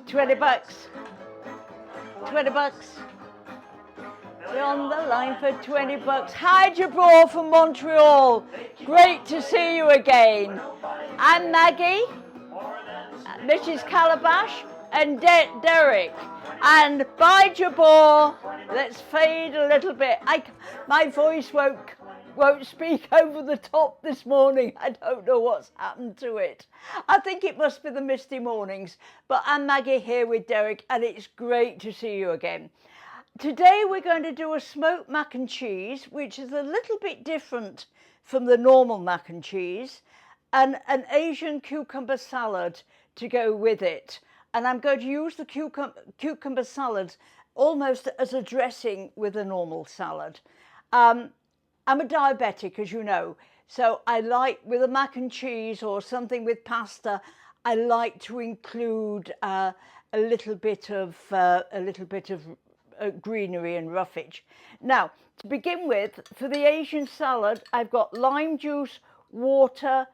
20 bucks. 20 bucks. We're on the line for 20 bucks. Hi, Jabor from Montreal. Great to see you again. I'm Maggie, Mrs. Calabash, and Derek. And bye, Jabor. Let's fade a little bit. My voice won't speak over the top this morning. I don't know what's happened to it. I think it must be the misty mornings. But I'm Maggie here with Derek, and it's great to see you again. Today we're going to do a smoked mac and cheese, which is a little bit different from the normal mac and cheese, and an Asian cucumber salad to go with it. And I'm going to use the cucumber salad almost as a dressing with a normal salad. I'm a diabetic, as you know, so I like, with a mac and cheese or something with pasta, I like to include a little bit of greenery and roughage. Now, to begin with, for the Asian salad, I've got lime juice, water,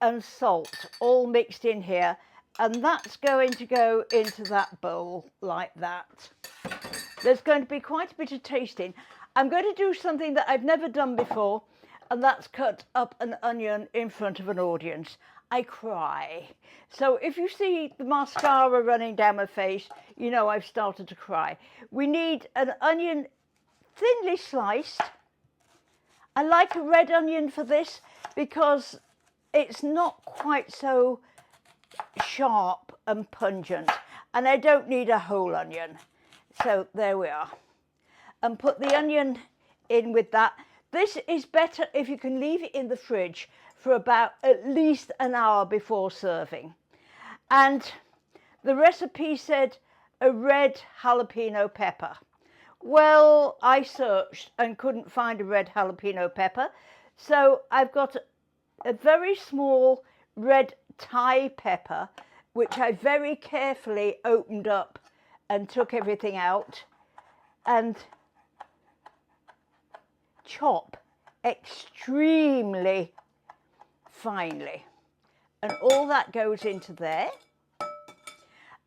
and salt all mixed in here, and that's going to go into that bowl like that. There's going to be quite a bit of tasting. I'm going to do something that I've never done before, and that's cut up an onion in front of an audience. I cry. So if you see the mascara running down my face, you know I've started to cry. We need an onion thinly sliced. I like a red onion for this because it's not quite so sharp and pungent, and I don't need a whole onion. So there we are. And put the onion in with that. This is better if you can leave it in the fridge for about at least an hour before serving. And the recipe said a red jalapeno pepper. Well, I searched and couldn't find a red jalapeno pepper, so I've got a very small red Thai pepper, which I very carefully opened up and took everything out and chop extremely finely, and all that goes into there.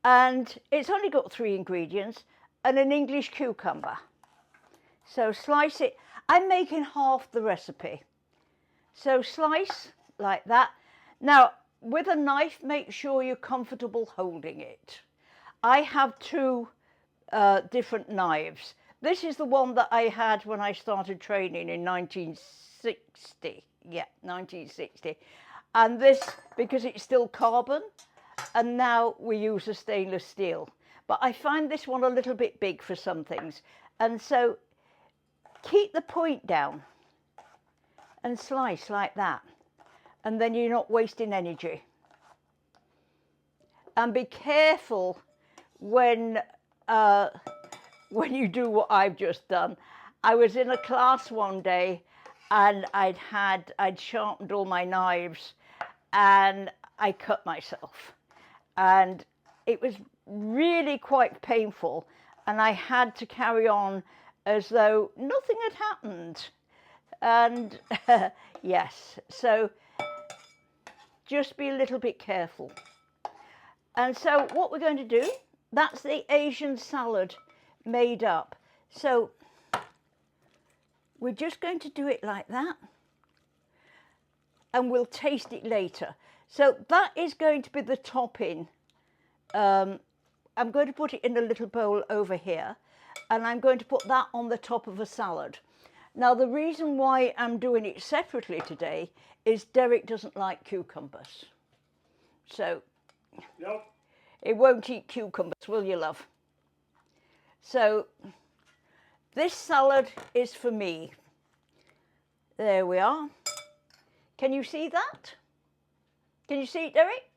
And it's only got 3 ingredients and an English cucumber. So slice it. I'm making half the recipe, so slice like that. Now with a knife, make sure you're comfortable holding it. I have 2 different knives. This is the one that I had when I started training in 1960. Yeah, 1960. And this, because it's still carbon, and now we use a stainless steel. But I find this one a little bit big for some things. And so keep the point down and slice like that. And then you're not wasting energy. And be careful when you do what I've just done. I was in a class one day, and I'd sharpened all my knives, and I cut myself, and it was really quite painful, and I had to carry on as though nothing had happened. And yes, so just be a little bit careful. And so what we're going to do, that's the Asian salad made up. So we're just going to do it like that, and we'll taste it later. So that is going to be the topping. I'm going to put it in a little bowl over here, and I'm going to put that on the top of a salad. Now the reason why I'm doing it separately today is Derek doesn't like cucumbers. So nope. It won't eat cucumbers, will you, love? So this salad is for me. There we are. Can you see that? Can you see it, Derek?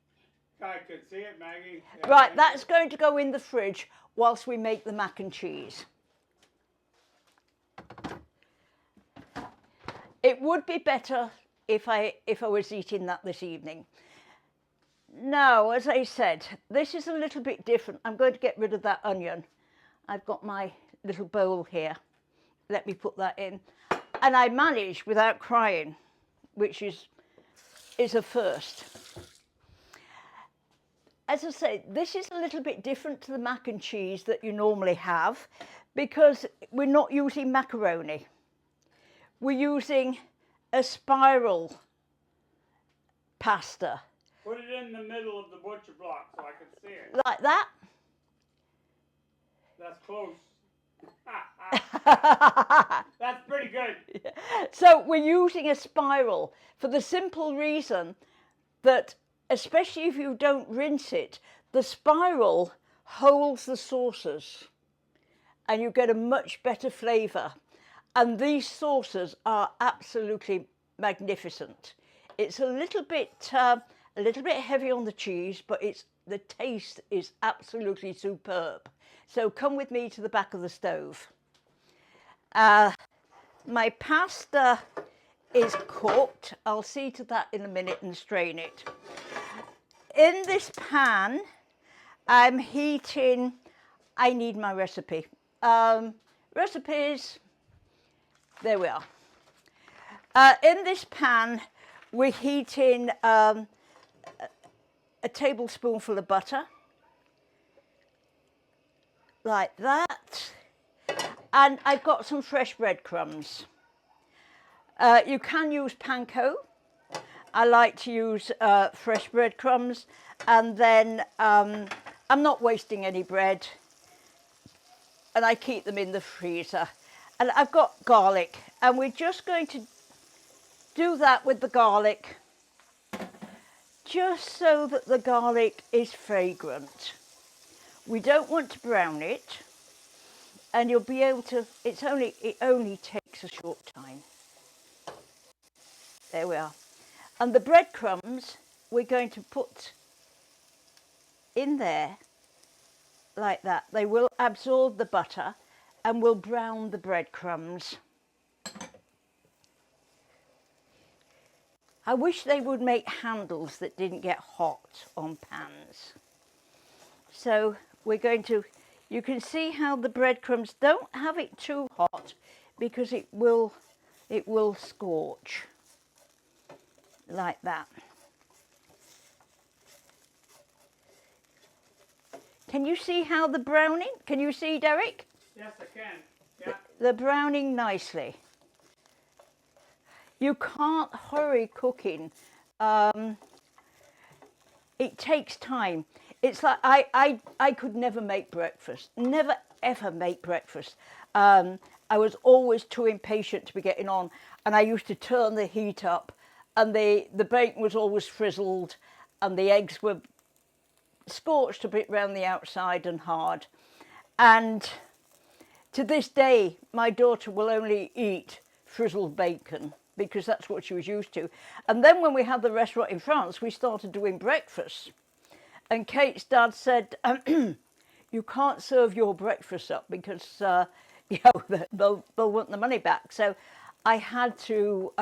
I could see it, Maggie. Yeah, right, that's going to go in the fridge whilst we make the mac and cheese. It would be better if I was eating that this evening. Now, as I said, this is a little bit different. I'm going to get rid of that onion. I've got my little bowl here. Let me put that in. And I managed without crying, which is a first. as I say, this is a little bit different to the mac and cheese that you normally have because we're not using macaroni. We're using a spiral pasta. Put it in the middle of the butcher block so I can see it. Like that. That's close. That's pretty good. So we're using a spiral for the simple reason that, especially if you don't rinse it, the spiral holds the sauces and you get a much better flavour. And these sauces are absolutely magnificent. It's a little bit heavy on the cheese, but the taste is absolutely superb. So come with me to the back of the stove. My pasta is cooked. I'll see to that in a minute and strain it. In this pan, I'm heating, I need my recipe. Recipes, there we are. In this pan, we're heating a tablespoonful of butter, like that. And I've got some fresh breadcrumbs. You can use panko. I like to use fresh breadcrumbs. And then I'm not wasting any bread. And I keep them in the freezer. And I've got garlic. And we're just going to do that with the garlic, just so that the garlic is fragrant. We don't want to brown it. And you'll be able to, it only takes a short time. There we are. And the breadcrumbs, we're going to put in there like that. They will absorb the butter and will brown the breadcrumbs. I wish they would make handles that didn't get hot on pans. So we're going to, you can see how the breadcrumbs, don't have it too hot because it will scorch like that. Can you see how the browning? Can you see, Derek? Yes, I can. Yeah. The browning nicely. You can't hurry cooking. It takes time. It's like I could never make breakfast. Never ever make breakfast. I was always too impatient to be getting on, and I used to turn the heat up, and the bacon was always frizzled, and the eggs were scorched a bit round the outside and hard. And to this day, my daughter will only eat frizzled bacon because that's what she was used to. And then when we had the restaurant in France, we started doing breakfast. And Kate's dad said, you can't serve your breakfast up because they'll want the money back. So I had to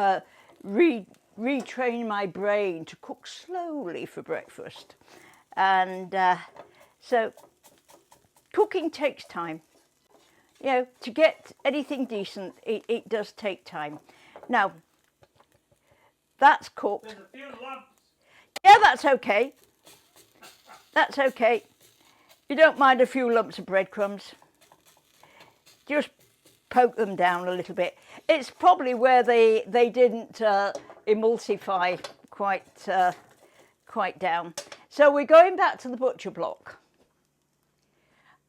retrain my brain to cook slowly for breakfast. And so cooking takes time. You know, to get anything decent, it does take time. Now, that's cooked. There's a few lumps. Yeah, that's okay. That's okay. You don't mind a few lumps of breadcrumbs. Just poke them down a little bit. It's probably where they didn't emulsify quite down. So we're going back to the butcher block.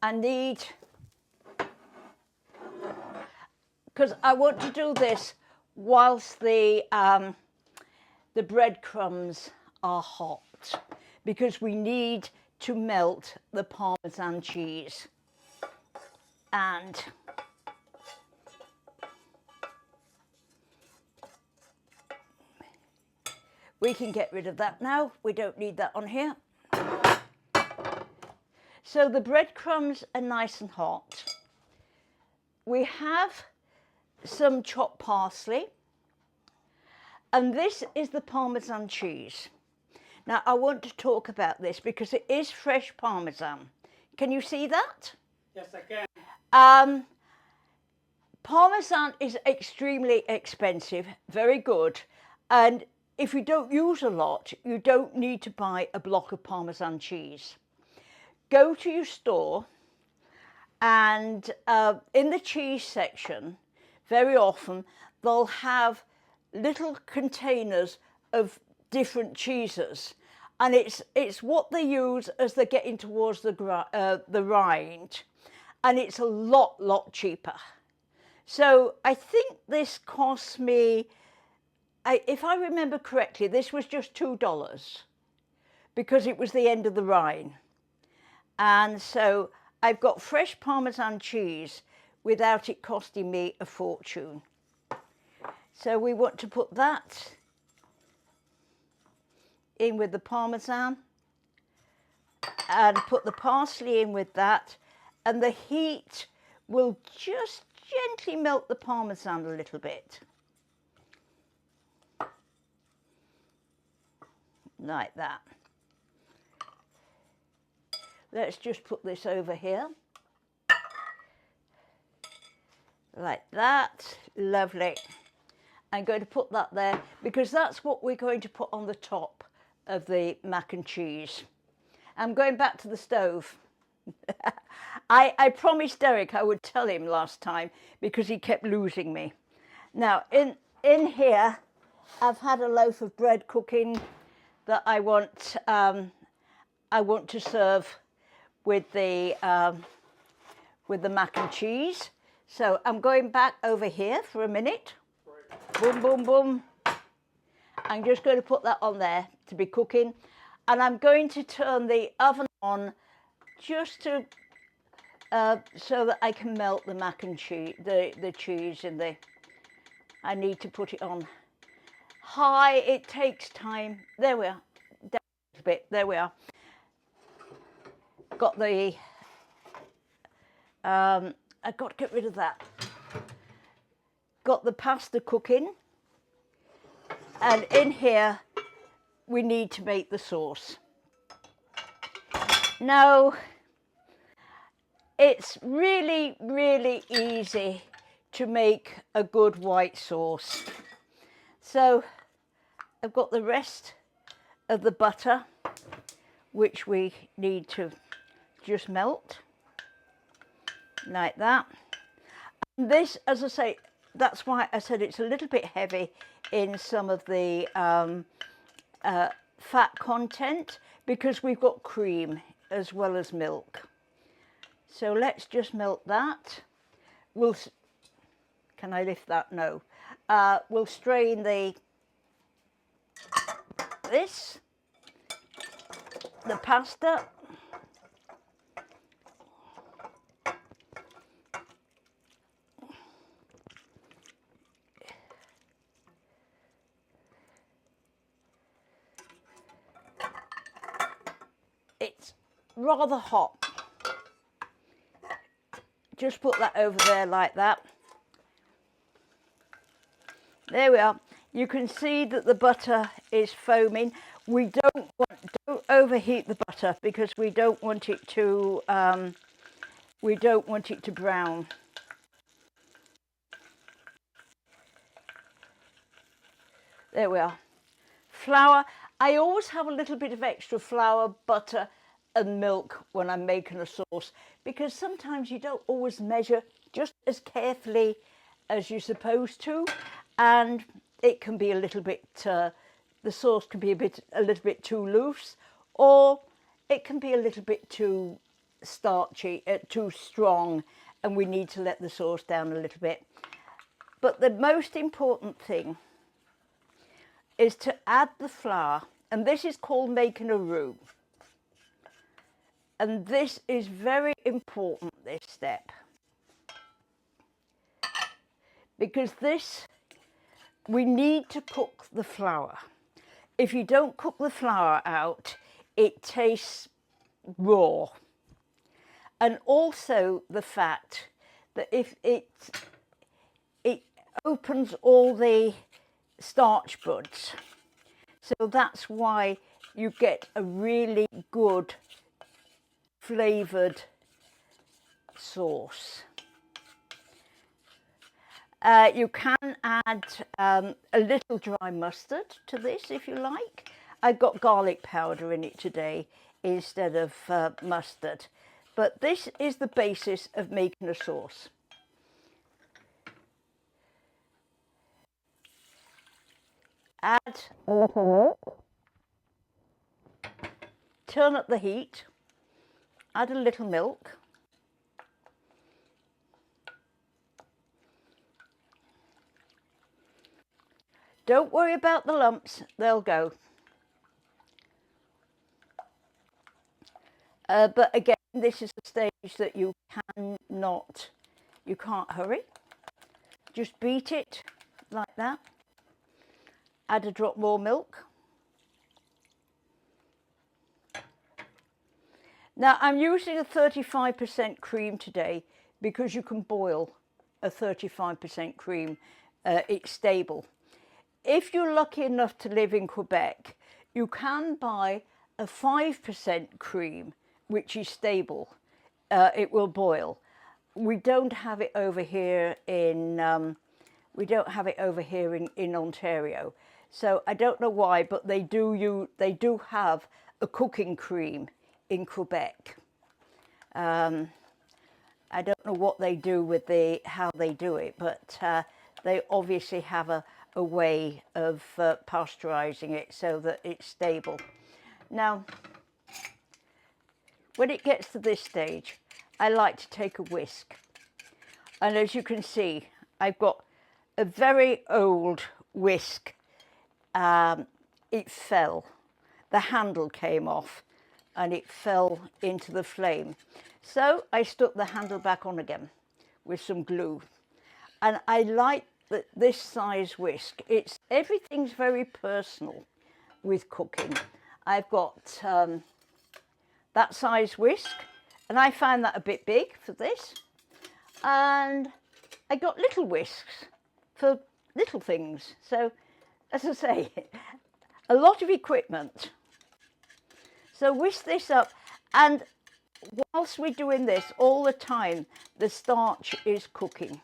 I need, because I want to do this whilst the breadcrumbs are hot, because we need to melt the Parmesan cheese. And we can get rid of that now. We don't need that on here. So the breadcrumbs are nice and hot. We have some chopped parsley. And this is the Parmesan cheese. Now, I want to talk about this because it is fresh Parmesan. Can you see that? Yes, I can. Parmesan is extremely expensive, very good. And if you don't use a lot, you don't need to buy a block of Parmesan cheese. Go to your store and in the cheese section, very often they'll have little containers of different cheeses, and it's what they use as they're getting towards the rind, and it's a lot cheaper. So I think this cost me, if I remember correctly, this was just $2 because it was the end of the rind. And so I've got fresh Parmesan cheese without it costing me a fortune. So we want to put that in with the Parmesan and put the parsley in with that, and the heat will just gently melt the Parmesan a little bit. Like that. Let's just put this over here. Like that. Lovely. I'm going to put that there because that's what we're going to put on the top of the mac and cheese. I'm going back to the stove. I promised Derek I would tell him last time because he kept losing me. Now, in here, I've had a loaf of bread cooking that I want to serve with the mac and cheese. So I'm going back over here for a minute. Boom, boom, boom. I'm just going to put that on there to be cooking. And I'm going to turn the oven on just to, so that I can melt the mac and cheese, the cheese in the, I need to put it on high. It takes time. There we are. Down a bit. There we are. Got the, I've got to get rid of that. Got the pasta cooking. And in here, we need to make the sauce. Now, it's really easy to make a good white sauce. So I've got the rest of the butter, which we need to just melt like that. And this, as I say, that's why I said it's a little bit heavy in some of the fat content, because we've got cream as well as milk. So let's just melt that. Can I lift that? No. We'll strain the pasta. It's rather hot. Just put that over there like that. There we are. You can see that the butter is foaming. Don't overheat the butter because we don't want it to brown. There we are. Flour. I always have a little bit of extra flour, butter and milk when I'm making a sauce, because sometimes you don't always measure just as carefully as you're supposed to, and it can be a little bit, the sauce can be a little bit too loose, or it can be a little bit too starchy, too strong, and we need to let the sauce down a little bit. But the most important thing is to add the flour, and this is called making a roux. And this is very important, this step, because we need to cook the flour. If you don't cook the flour out, it tastes raw. And also the fact that if it opens all the starch buds. So that's why you get a really good flavoured sauce. You can add a little dry mustard to this if you like. I've got garlic powder in it today instead of mustard. But this is the basis of making a sauce. Add a little milk. Turn up the heat. Add a little milk. Don't worry about the lumps, they'll go. But again, this is a stage that you can't hurry. Just beat it like that. Add a drop more milk. Now I'm using a 35% cream today because you can boil a 35% cream. It's stable. If you're lucky enough to live in Quebec, you can buy a 5% cream, which is stable. It will boil. We don't have it over here in Ontario, so I don't know why, but they do have a cooking cream in Quebec. I don't know what they do with how they do it, but they obviously have a way of pasteurizing it so that it's stable. Now, when it gets to this stage, I like to take a whisk. And as you can see, I've got a very old whisk. It fell. The handle came off and it fell into the flame. So I stuck the handle back on again with some glue. And I like this size whisk. Everything's very personal with cooking. I've got that size whisk, and I found that a bit big for this. And I got little whisks for little things. So, as I say, a lot of equipment. So whisk this up, and whilst we're doing this, all the time, the starch is cooking.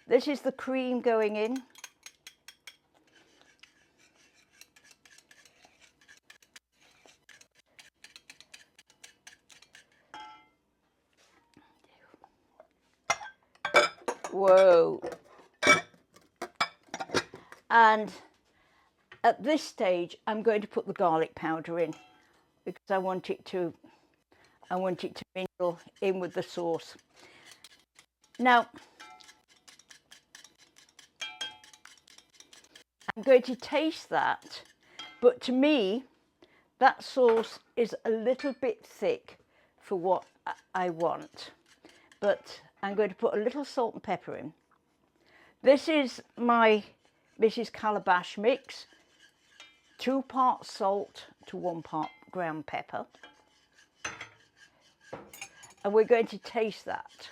This is the cream going in. Whoa. And at this stage, I'm going to put the garlic powder in because I want it to mingle in with the sauce. Now, I'm going to taste that, but to me, that sauce is a little bit thick for what I want. But I'm going to put a little salt and pepper in. This is my Mrs. Calabash mix. 2 parts salt to 1 part ground pepper. And we're going to taste that.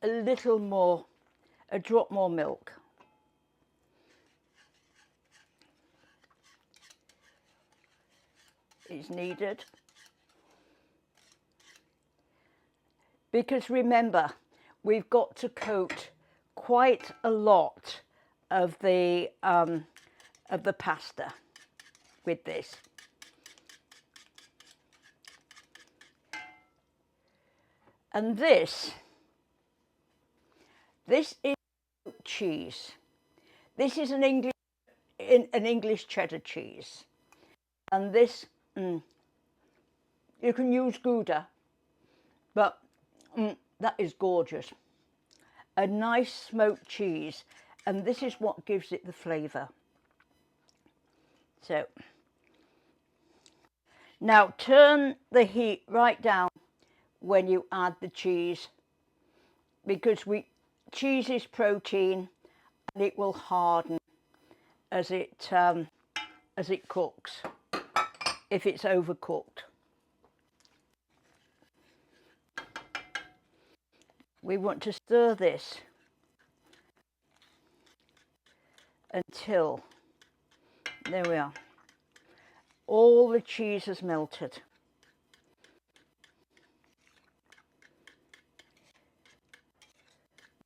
A little more, a drop more milk. Is needed. Because remember, we've got to coat quite a lot of the pasta with this. And this is cheese. This is an English cheddar cheese. And this, you can use Gouda, but that is gorgeous. A nice smoked cheese, and this is what gives it the flavour. So, now turn the heat right down when you add the cheese, because cheese is protein and it will harden as it cooks if it's overcooked. We want to stir this until There we are. All the cheese has melted.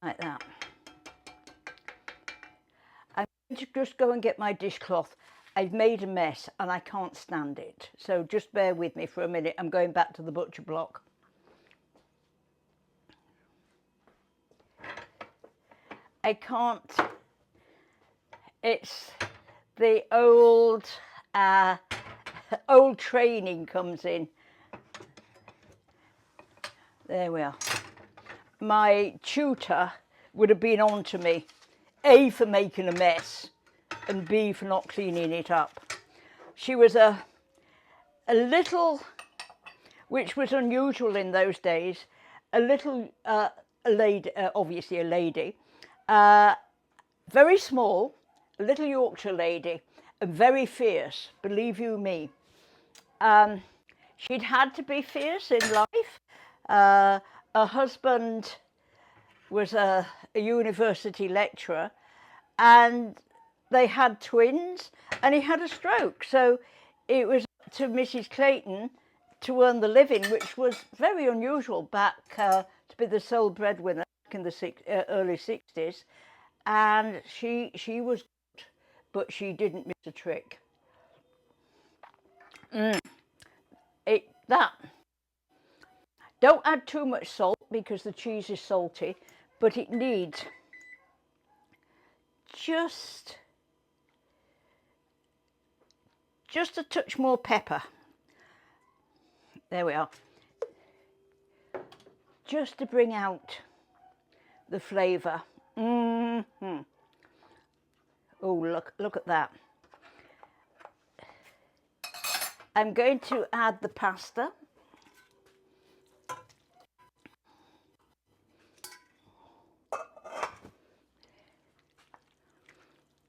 Like that. I'm going to just go and get my dishcloth. I've made a mess and I can't stand it. So just bear with me for a minute. I'm going back to the butcher block. I can't. It's the old training comes in. There we are. My tutor would have been on to me, A, for making a mess, and B, for not cleaning it up. She was a little, which was unusual in those days, a little lady, obviously a lady, very small, a little Yorkshire lady, and very fierce, believe you me. She'd had to be fierce in life. Her husband was a university lecturer, and they had twins, and he had a stroke. So it was up to Mrs. Clayton to earn the living, which was very unusual back to be the sole breadwinner back in the early 60s. And she was good, but she didn't miss a trick. Don't add too much salt because the cheese is salty, but it needs just a touch more pepper. There we are. Just to bring out the flavour. Mm-hmm. Oh, look at that. I'm going to add the pasta.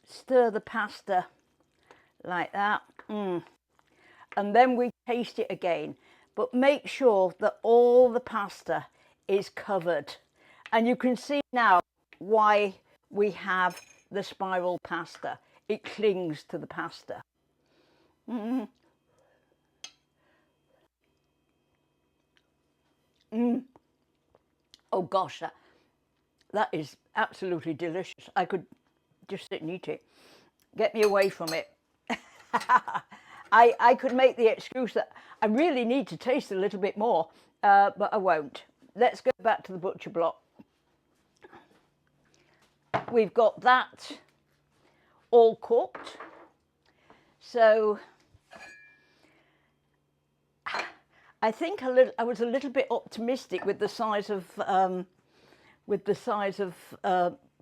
Stir the pasta like that. And then we taste it again. But make sure that all the pasta is covered. And you can see now why we have the spiral pasta. It clings to the pasta. Oh gosh, that is absolutely delicious. I could just sit and eat it. Get me away from it. I could make the excuse that I really need to taste a little bit more, but I won't. Let's go back to the butcher block. We've got that all cooked. So I think I was a little bit optimistic with the size of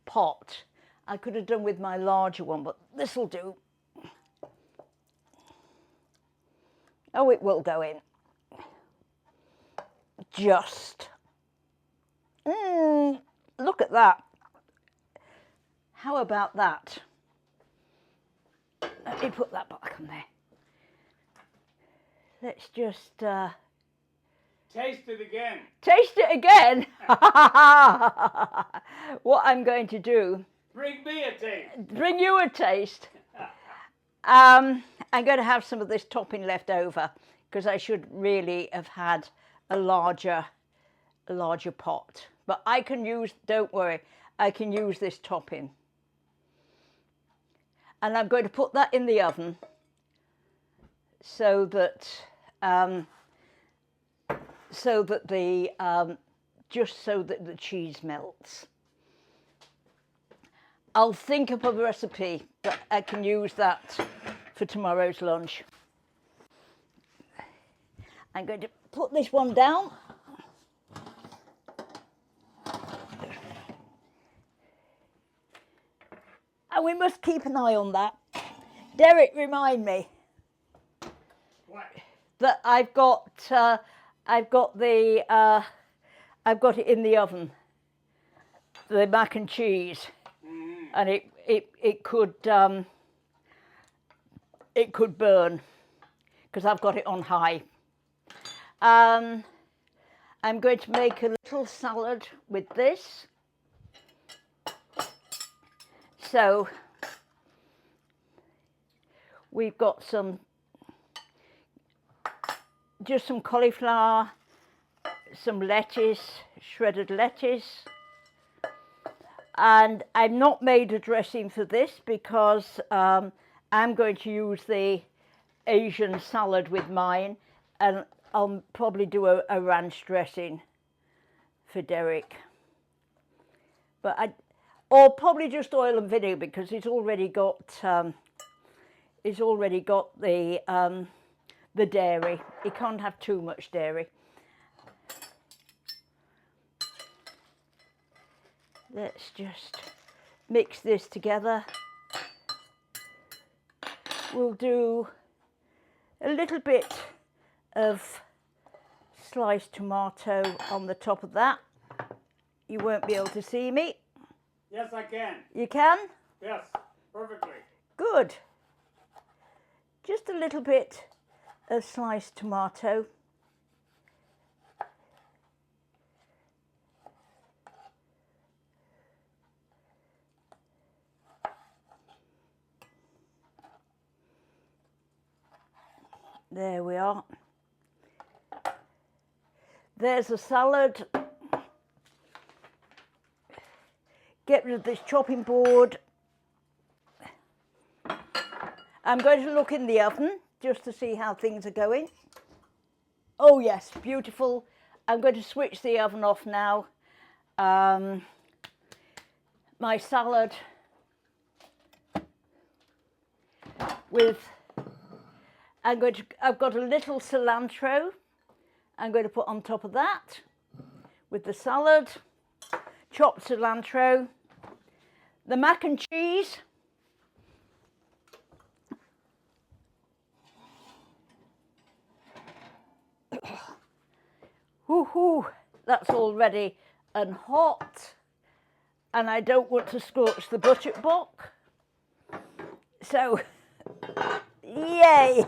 pot. I could have done with my larger one, but this will do. Oh, it will go in. Just. Look at that. How about that? Let me put that back on there. Let's just... Taste it again. Taste it again? What I'm going to do... Bring me a taste. Bring you a taste. I'm going to have some of this topping left over because I should really have had a larger pot. But I can use, don't worry, I can use this topping. And I'm going to put that in the oven so that the cheese melts. I'll think up a recipe that I can use that for tomorrow's lunch. I'm going to put this one down. And we must keep an eye on that. Derek, remind me. What? That I've got it in the oven. The mac and cheese. And it could burn because I've got it on high. I'm going to make a little salad with this. So We've got just some cauliflower, some lettuce, shredded lettuce. And I've not made a dressing for this because I'm going to use the Asian salad with mine, and I'll probably do a ranch dressing for Derek. But or probably just oil and vinegar because it's already got the dairy. You can't have too much dairy. Let's just mix this together. We'll do a little bit of sliced tomato on the top of that. You won't be able to see me. Yes, I can. You can? Yes, perfectly. Good. Just a little bit of sliced tomato. There we are. There's a salad. Get rid of this chopping board. I'm going to look in the oven just to see how things are going. Oh yes, beautiful. I'm going to switch the oven off now. My salad with, I've got a little cilantro I'm going to put on top of that with the salad, chopped cilantro, the mac and cheese, woohoo, that's all ready and hot, and I don't want to scorch the butcher block, so yay.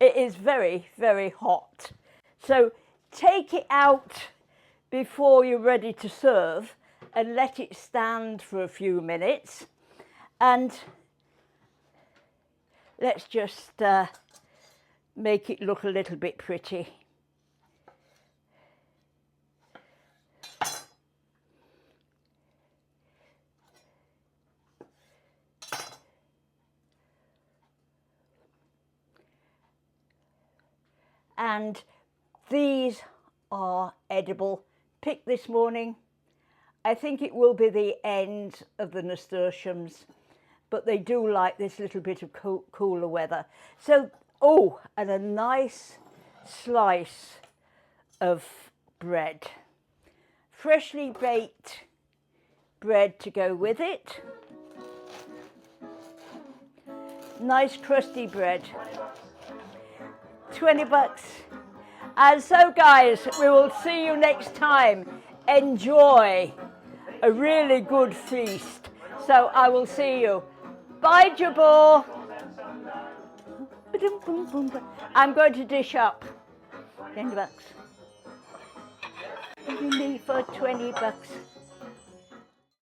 It is very, very hot. So take it out before you're ready to serve and let it stand for a few minutes. And let's just make it look a little bit pretty. And these are edible. Picked this morning. I think it will be the end of the nasturtiums, but they do like this little bit of cooler weather. So, oh, and a nice slice of bread. Freshly baked bread to go with it. Nice crusty bread. 20 bucks. And so guys, we will see you next time. Enjoy a really good feast. So I will see you. Bye, Jabor. I'm going to dish up. 20 bucks. For 20 bucks.